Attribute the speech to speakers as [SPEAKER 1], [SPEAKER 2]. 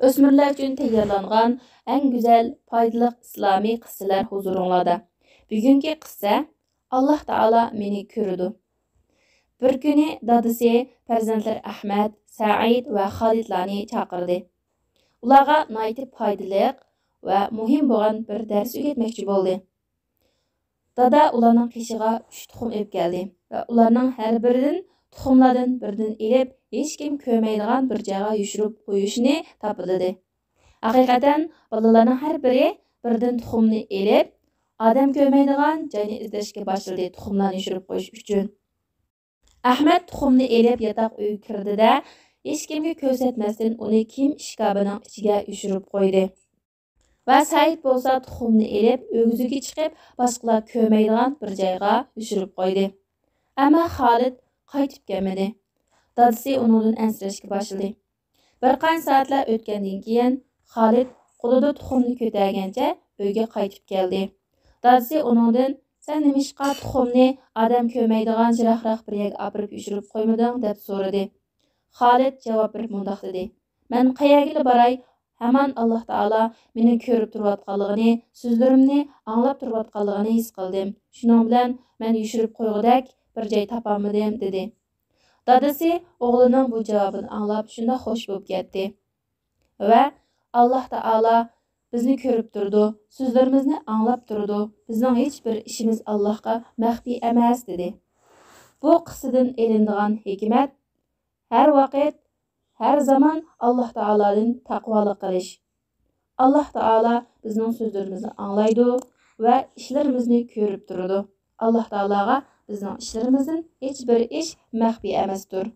[SPEAKER 1] Ösmürler üçün tayyorlanğan ən gözəl, faydalıq İslami qıssalar huzuruңlarda. Bugünkü qissa Allah Taala meni ko'rdi. Bir kuni dadisi farzandlar Ahmad, Said va Xolidlarni chaqirdi. Ularga naytib foydaliq va muhim bo'lgan bir dars o'rgatmoqchi bo'ldi. Dada ularning qishiga 3 tuxum olib keldi va ularning har biridan tuxumlardan biridan elib, hech kim ko'rmaydigan bir joyga yushirib qo'yishni topildi. Haqiqatan bolalarning har biri birdan tuxumni elib, odam ko'rmaydigan joyni izlashga boshladi tuxumlarni yushirib qo'yish uchun. Ahmad tuxumni elib yotoq uyga kirdi-da, hech kimga ko'rsatmasdan uni kiyim ishkobining ichiga yushirib qo'ydi. Va Said bo'lsa tuxumni elib, o'g'ziga chiqib, boshqalar ko'rmaydigan bir joyga yushirib qo'ydi. Ammo Xolid qaytib kelmadi. Dadasi undan ansirashga boshladi. Bir qancha soatlar o'tgandan keyin Xolid qo'lida tuxumni ko'targancha uyga qaytib keldi. Dadasi undan "Sen nimishqa tuxumni odam ko'rmaydigan jiroqroq bir yerga olib yushirib qo'ymading?" deb so'radi. Xolid javob berib mundoq dedi: "Men qayerga boray? Haman Alloh Taala meni ko'rib turayotganligini, so'zlarimni anglab turayotganligini his qildim. Shuning bilan men yushirib qo'ygudek bir joy topolmadim" dedi. Dadasi o'g'lining bu javobini anglab shunda xush bo'lib ketdi. Va Alloh Taala bizni ko'rib turdi, so'zlarimizni anglab turdi. Bizning hech bir ishimiz Allohga maxfiy emas dedi. Bu qissadan elinadigan hikmat har vaqt, har zaman Alloh Taoladan taqvolik qilish. Alloh Taala bizning so'zlarimizni anglaydi va ishlarimizni ko'rib turadi. Alloh Taolaga bizning ishlarimizdan hech bir ish maxfiy emasdir.